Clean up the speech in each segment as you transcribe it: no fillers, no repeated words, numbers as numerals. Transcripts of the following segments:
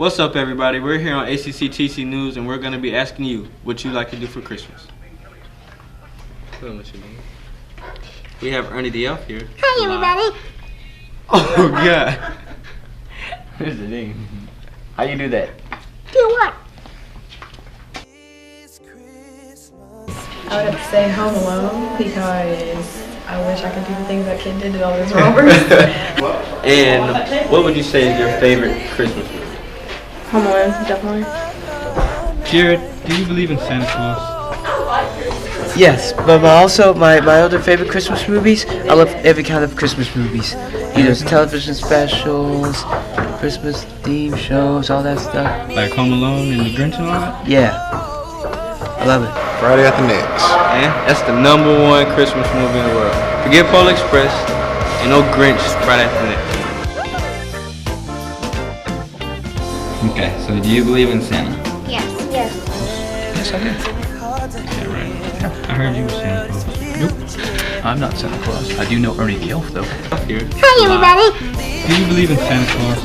What's up, everybody? We're here on WACCTC News, and we're going to be asking you what you like to do for Christmas. We have Ernie the Elf here. Hi, everybody. Oh, God. Here's the thing. How you do that? Do what? I would have to say Home Alone because I wish I could do the things that kid did to all those robbers. And what would you say is your favorite Christmas movie? Home Alone, definitely. Jared, do you believe in Santa Claus? Yes, but also my other favorite Christmas movies, I love every kind of Christmas movies. Either television specials, Christmas theme shows, all that stuff. Like Home Alone and The Grinch and all that? Yeah, I love it. Friday After Next. Man, that's the #1 Christmas movie in the world. Forget Polar Express and no Grinch Friday After Next. Okay, so do you believe in Santa? Yes. Yes. Yes, I do. Yeah, right. I heard you were Santa Claus. Nope. I'm not Santa Claus. I do know Ernie the Elf, though. Here. Hi, everybody. Do you believe in Santa Claus?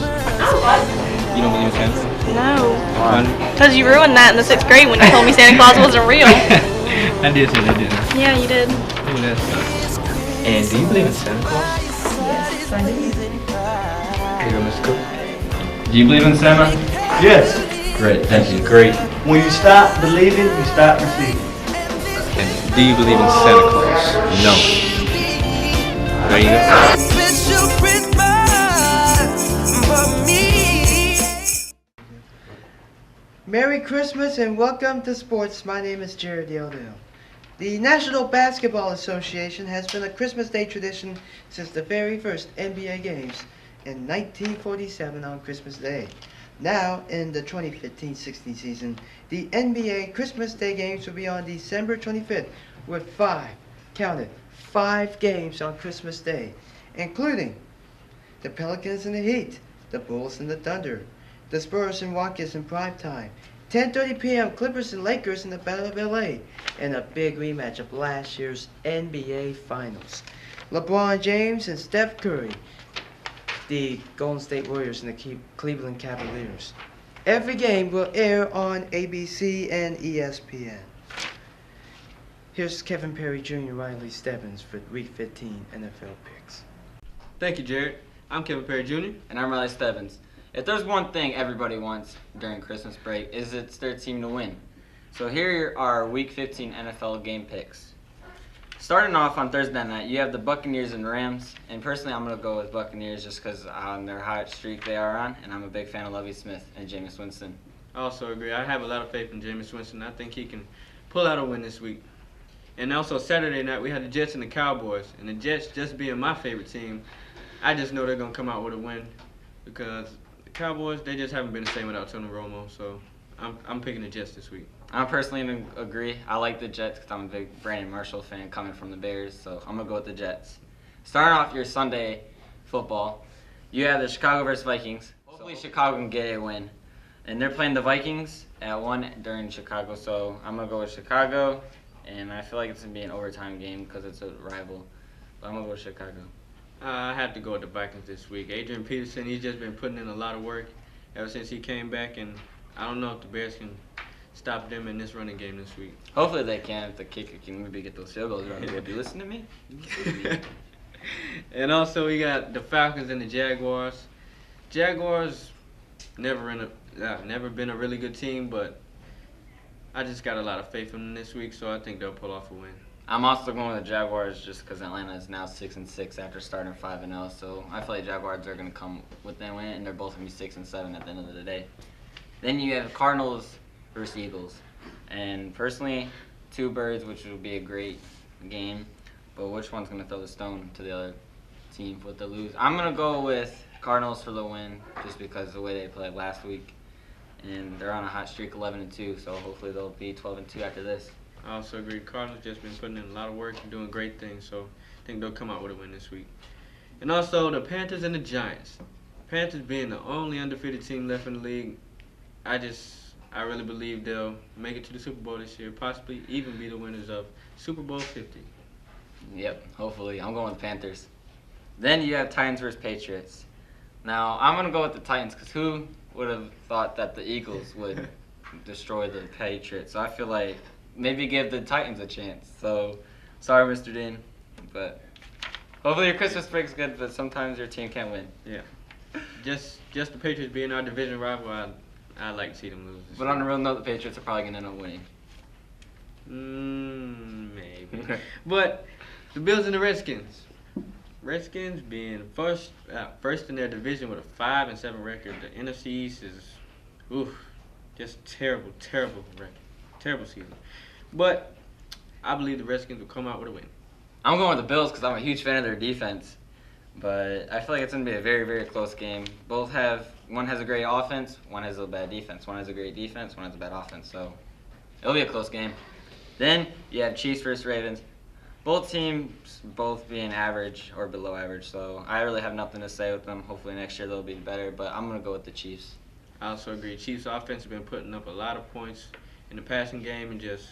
You don't believe in Santa Claus? No. Because you ruined that in the 6th grade when you told me Santa Claus wasn't real. I did say that, didn't I? Yeah, you did. Oh, that sucks. And do you believe in Santa Claus? Yes, I do. Here you go, Mr. Cook. Do you believe in Santa? Yes. Great, thank you. Great. When you stop believing, you stop receiving. And do you believe in Santa Claus? No. There you go. Merry Christmas and welcome to sports. My name is Jared Yeldale. The National Basketball Association has been a Christmas Day tradition since the very first NBA games in 1947 on Christmas Day. Now, in the 2015-16 season, the NBA Christmas Day games will be on December 25th with five games on Christmas Day, including the Pelicans and the Heat, the Bulls and the Thunder, the Spurs and Rockets in prime time, 10:30 p.m. Clippers and Lakers in the Battle of LA, and a big rematch of last year's NBA Finals. LeBron James and Steph Curry, the Golden State Warriors and the Cleveland Cavaliers. Every game will air on ABC and ESPN. Here's Kevin Perry Jr., Riley Stebbins for Week 15 NFL picks. Thank you, Jared. I'm Kevin Perry Jr. And I'm Riley Stebbins. If there's one thing everybody wants during Christmas break, is it's their team to win. So here are our Week 15 NFL game picks. Starting off on Thursday night, you have the Buccaneers and Rams. And personally, I'm going to go with Buccaneers just because on their hot streak they are on. And I'm a big fan of Lovie Smith and Jameis Winston. I also agree. I have a lot of faith in Jameis Winston. I think he can pull out a win this week. And also Saturday night, we had the Jets and the Cowboys. And the Jets, just being my favorite team, I just know they're going to come out with a win. Because the Cowboys, they just haven't been the same without Tony Romo. So I'm picking the Jets this week. I personally agree. I like the Jets because I'm a big Brandon Marshall fan coming from the Bears, so I'm going to go with the Jets. Starting off your Sunday football, you have the Chicago versus Vikings. Hopefully Chicago can get a win. And they're playing the Vikings at 1 during Chicago, so I'm going to go with Chicago. And I feel like it's going to be an overtime game because it's a rival. But I'm going to go with Chicago. I have to go with the Vikings this week. Adrian Peterson, he's just been putting in a lot of work ever since he came back, and I don't know if the Bears can stop them in this running game this week. Hopefully they can. If the kicker can maybe get those field goals right. Do you listen to me? And also we got the Falcons and the Jaguars. Jaguars never been a really good team, but I just got a lot of faith in them this week, so I think they'll pull off a win. I'm also going with the Jaguars just because Atlanta is now 6-6 after starting 5-0. So I feel like Jaguars are going to come with that win, and they're both going to be 6-7 at the end of the day. Then you have Cardinals versus Eagles, and personally, two birds, which will be a great game. But which one's going to throw the stone to the other team with the lose? I'm going to go with Cardinals for the win, just because of the way they played last week, and they're on a hot streak, 11-2. So hopefully they'll be 12-2 after this. I also agree. Cardinals just been putting in a lot of work and doing great things, so I think they'll come out with a win this week. And also the Panthers and the Giants. Panthers being the only undefeated team left in the league, I really believe they'll make it to the Super Bowl this year, possibly even be the winners of Super Bowl 50. Yep, hopefully. I'm going with Panthers. Then you have Titans versus Patriots. Now, I'm going to go with the Titans because who would have thought that the Eagles would destroy the Patriots. So I feel like maybe give the Titans a chance. So sorry, Mr. Dean, but hopefully your Christmas break's good. But sometimes your team can't win. Yeah. Just the Patriots being our division rival, I'd like to see them lose. But on a real note, the Patriots are probably gonna end up winning. Maybe. But the Bills and the Redskins. Redskins being first in their division with a 5-7 record. The NFC East is, just terrible record, terrible season. But I believe the Redskins will come out with a win. I'm going with the Bills because I'm a huge fan of their defense. But I feel like it's going to be a very, very close game. One has a great offense, one has a bad defense. One has a great defense, one has a bad offense. So it'll be a close game. Then you have Chiefs versus Ravens. Both teams being average or below average. So I really have nothing to say with them. Hopefully next year they'll be better. But I'm going to go with the Chiefs. I also agree. Chiefs offense have been putting up a lot of points in the passing game and just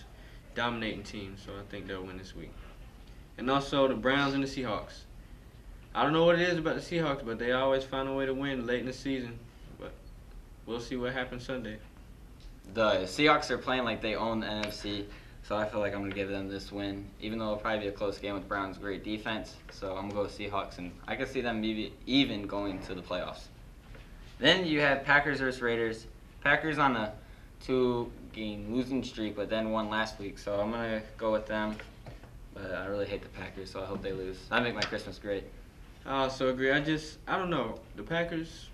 dominating teams. So I think they'll win this week. And also the Browns and the Seahawks. I don't know what it is about the Seahawks, but they always find a way to win late in the season. But we'll see what happens Sunday. The Seahawks are playing like they own the NFC, so I feel like I'm going to give them this win, even though it'll probably be a close game with Browns' great defense. So I'm going to go with Seahawks, and I can see them maybe even going to the playoffs. Then you have Packers versus Raiders. Packers on a 2-game losing streak, but then won last week, so I'm going to go with them. But I really hate the Packers, so I hope they lose. I make my Christmas great. I also agree. I don't know. The Packers,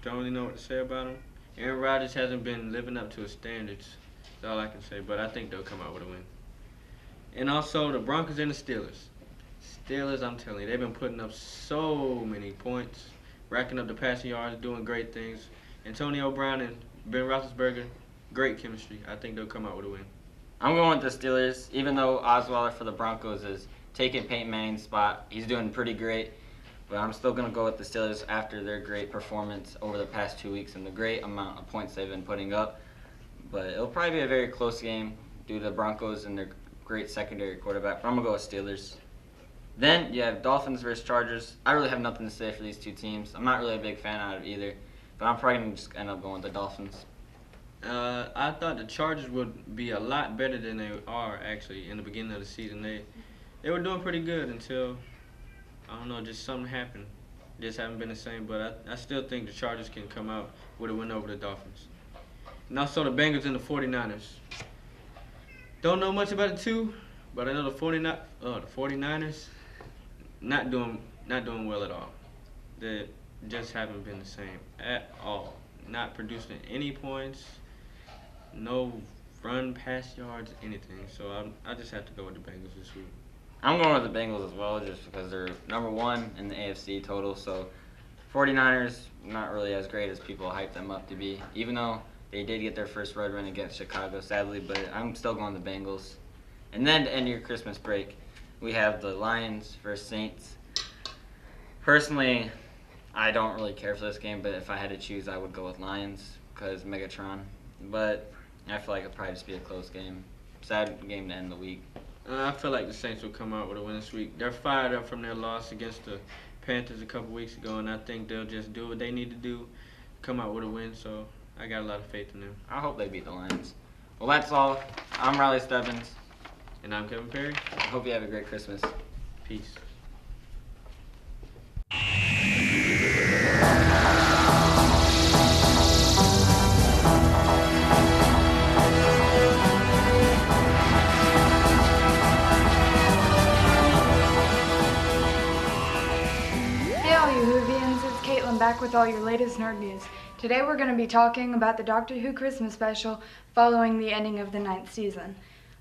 don't really know what to say about them. Aaron Rodgers hasn't been living up to his standards. That's all I can say. But I think they'll come out with a win. And also the Broncos and the Steelers. Steelers, I'm telling you, they've been putting up so many points, racking up the passing yards, doing great things. Antonio Brown and Ben Roethlisberger, great chemistry. I think they'll come out with a win. I'm going with the Steelers, even though Osweiler for the Broncos is taking Peyton Manning's spot. He's doing pretty great, but I'm still going to go with the Steelers after their great performance over the past 2 weeks and the great amount of points they've been putting up. But it'll probably be a very close game due to the Broncos and their great secondary quarterback. But I'm going to go with Steelers. Then you have Dolphins versus Chargers. I really have nothing to say for these two teams. I'm not really a big fan out of either, but I'm probably going to just end up going with the Dolphins. I thought the Chargers would be a lot better than they are actually in the beginning of the season. They were doing pretty good until, I don't know, just something happened. Just haven't been the same, but I still think the Chargers can come out with a win over the Dolphins. And also the Bengals and the 49ers. Don't know much about the two, but I know the 49ers not doing well at all. They just haven't been the same at all. Not producing any points, no run, pass yards, anything. So I just have to go with the Bengals this week. I'm going with the Bengals as well, just because they're number one in the AFC total. So 49ers, not really as great as people hype them up to be, even though they did get their first road win against Chicago, sadly, but I'm still going the Bengals. And then to end your Christmas break, we have the Lions versus Saints. Personally, I don't really care for this game, but if I had to choose, I would go with Lions because Megatron. But I feel like it'll probably just be a close game. Sad game to end the week. I feel like the Saints will come out with a win this week. They're fired up from their loss against the Panthers a couple weeks ago, and I think they'll just do what they need to do, come out with a win. So I got a lot of faith in them. I hope they beat the Lions. Well, that's all. I'm Riley Stebbins. And I'm Kevin Perry. I hope you have a great Christmas. Peace. Back with all your latest nerd news. Today we're going to be talking about the Doctor Who Christmas special following the ending of the 9th season.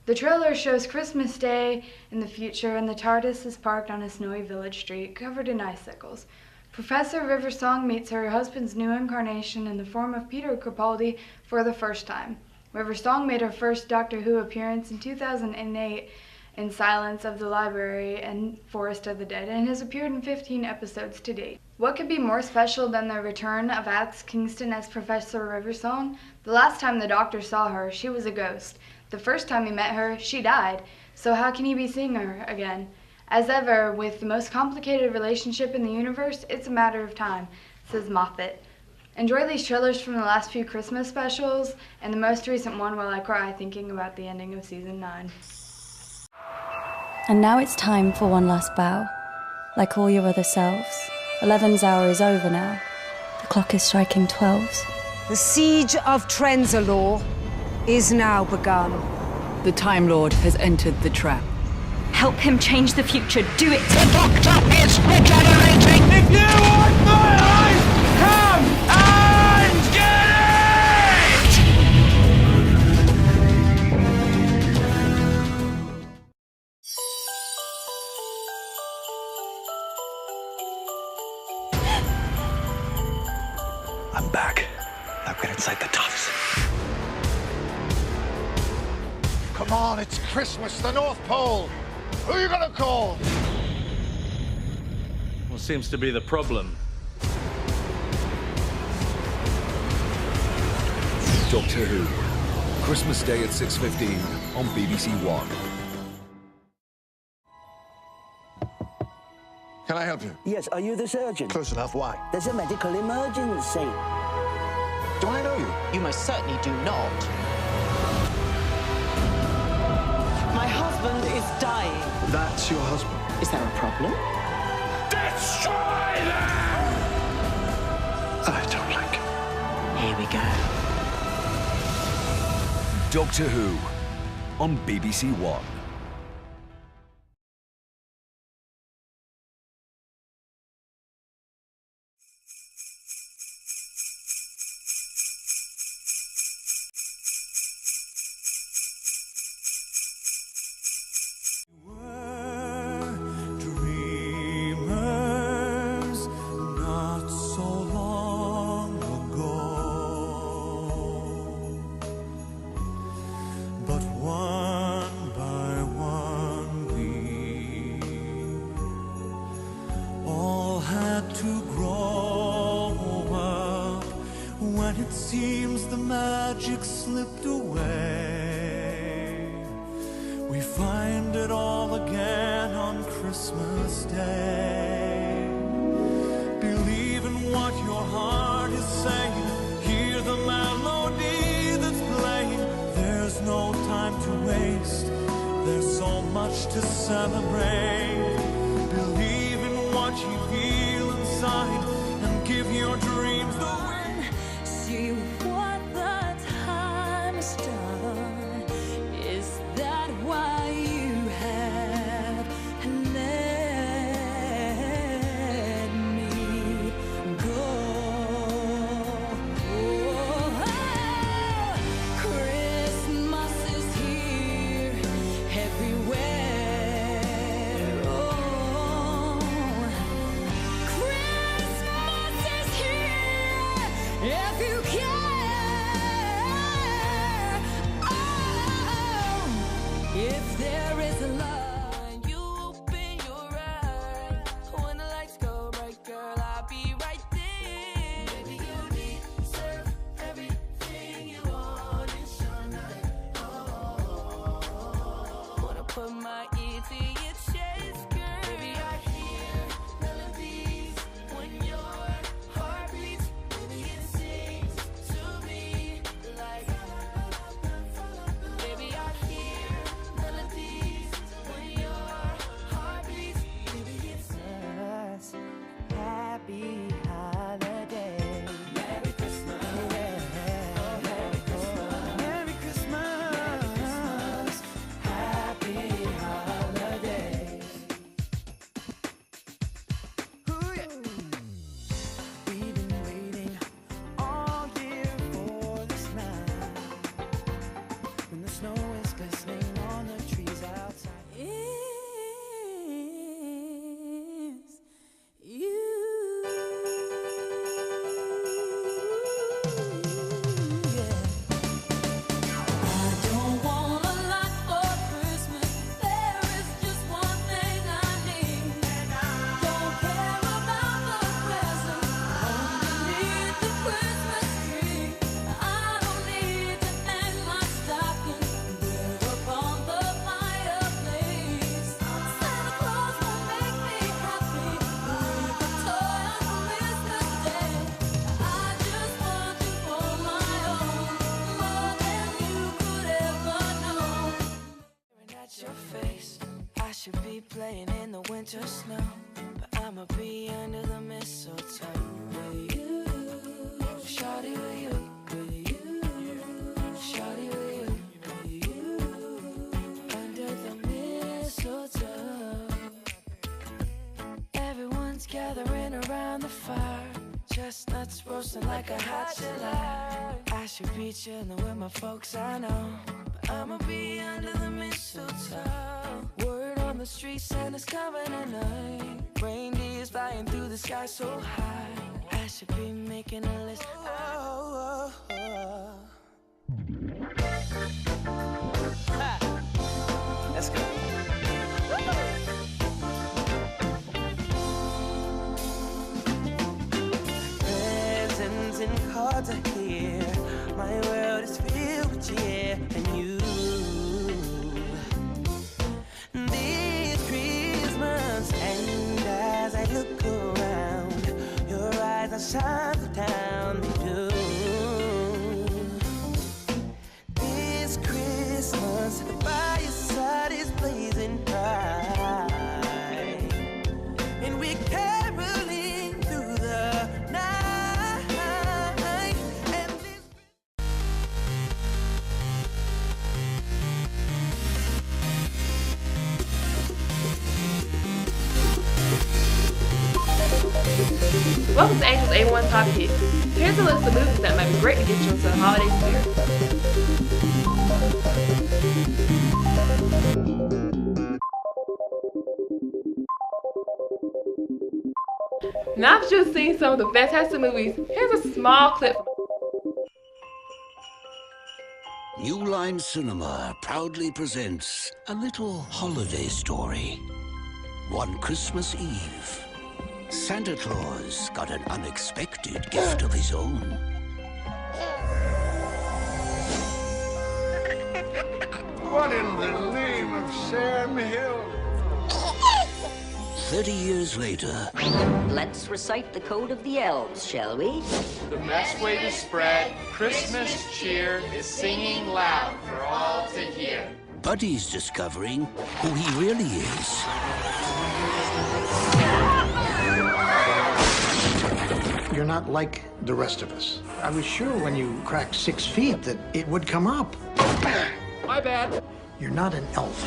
The trailer shows Christmas Day in the future and the TARDIS is parked on a snowy village street covered in icicles. Professor River Song meets her husband's new incarnation in the form of Peter Capaldi for the first time. River Song made her first Doctor Who appearance in 2008 in Silence of the Library and Forest of the Dead and has appeared in 15 episodes to date. What could be more special than the return of Alex Kingston as Professor Riversong? The last time the Doctor saw her, she was a ghost. The first time he met her, she died. So how can he be seeing her again? As ever, with the most complicated relationship in the universe, it's a matter of time, says Moffat. Enjoy these trailers from the last few Christmas specials and the most recent one while I cry thinking about the ending of season 9. And now it's time for one last bow. Like all your other selves, 11's hour is over now. The clock is striking 12s. The siege of Trenzalore is now begun. The Time Lord has entered the trap. Help him change the future. Do it! The Doctor is regenerating! If you want my eyes, come and get it! I'm back. Now get inside the tufts. Come on, it's Christmas, the North Pole. Who are you gonna call? What seems to be the problem? Doctor Who. Christmas Day at 6:15 on BBC One. Can I help you? Yes, are you the surgeon? Close enough, why? There's a medical emergency. Do I know you? You most certainly do not. My husband is dying. That's your husband. Is there a problem? Destroy them! I don't like it. Here we go. Doctor Who on BBC One. It seems the magic slipped away. We find it all again on Christmas Day. Believe in what your heart is saying. Hear the melody that's playing. There's no time to waste. There's so much to celebrate. Believe in what you feel inside and give your dreams the wind. See what the time has done. Is that why you have let me go? Oh, Christmas is here everywhere. Oh, Christmas is here. If you can be playing in the winter snow, but I'ma be under the mistletoe with you, shawty with you, shawty with you, under the mistletoe. Everyone's gathering around the fire, chestnuts roasting like a hot July. I should be chilling with my folks, I know, but I'ma be under the mistletoe. Word on the street, Santa's coming tonight. Reindeer's flying through the sky so high. I should be making a list. Oh, oh, oh. Let's go. Presents and cards are here. My world is filled with cheer and you. This Christmas, and as I look around, your eyes are shine the town they do. This Christmas, the fire side is blazing bright, and we're caroling through the night. And this Welcome to Angel's A1 Top Hits. Here's a list of movies that might be great to get you into the holiday spirit. Now that you've seen some of the fantastic movies, here's a small clip. New Line Cinema proudly presents a little holiday story. One Christmas Eve, Santa Claus got an unexpected gift of his own. What in the name of Sam Hill? 30 years later, Let's recite the code of the elves, shall we? The best way to spread Christmas cheer is singing loud for all to hear. Buddy's discovering who he really is. You're not like the rest of us. I was sure when you cracked 6 feet that it would come up. My bad. You're not an elf.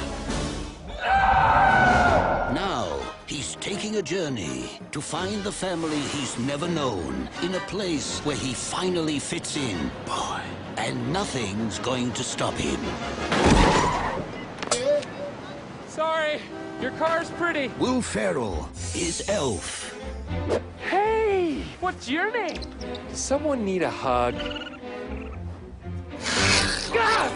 Now, he's taking a journey to find the family he's never known in a place where he finally fits in. Boy. And nothing's going to stop him. Sorry, your car's pretty. Will Ferrell is Elf. Hey, what's your name? Someone need a hug? God!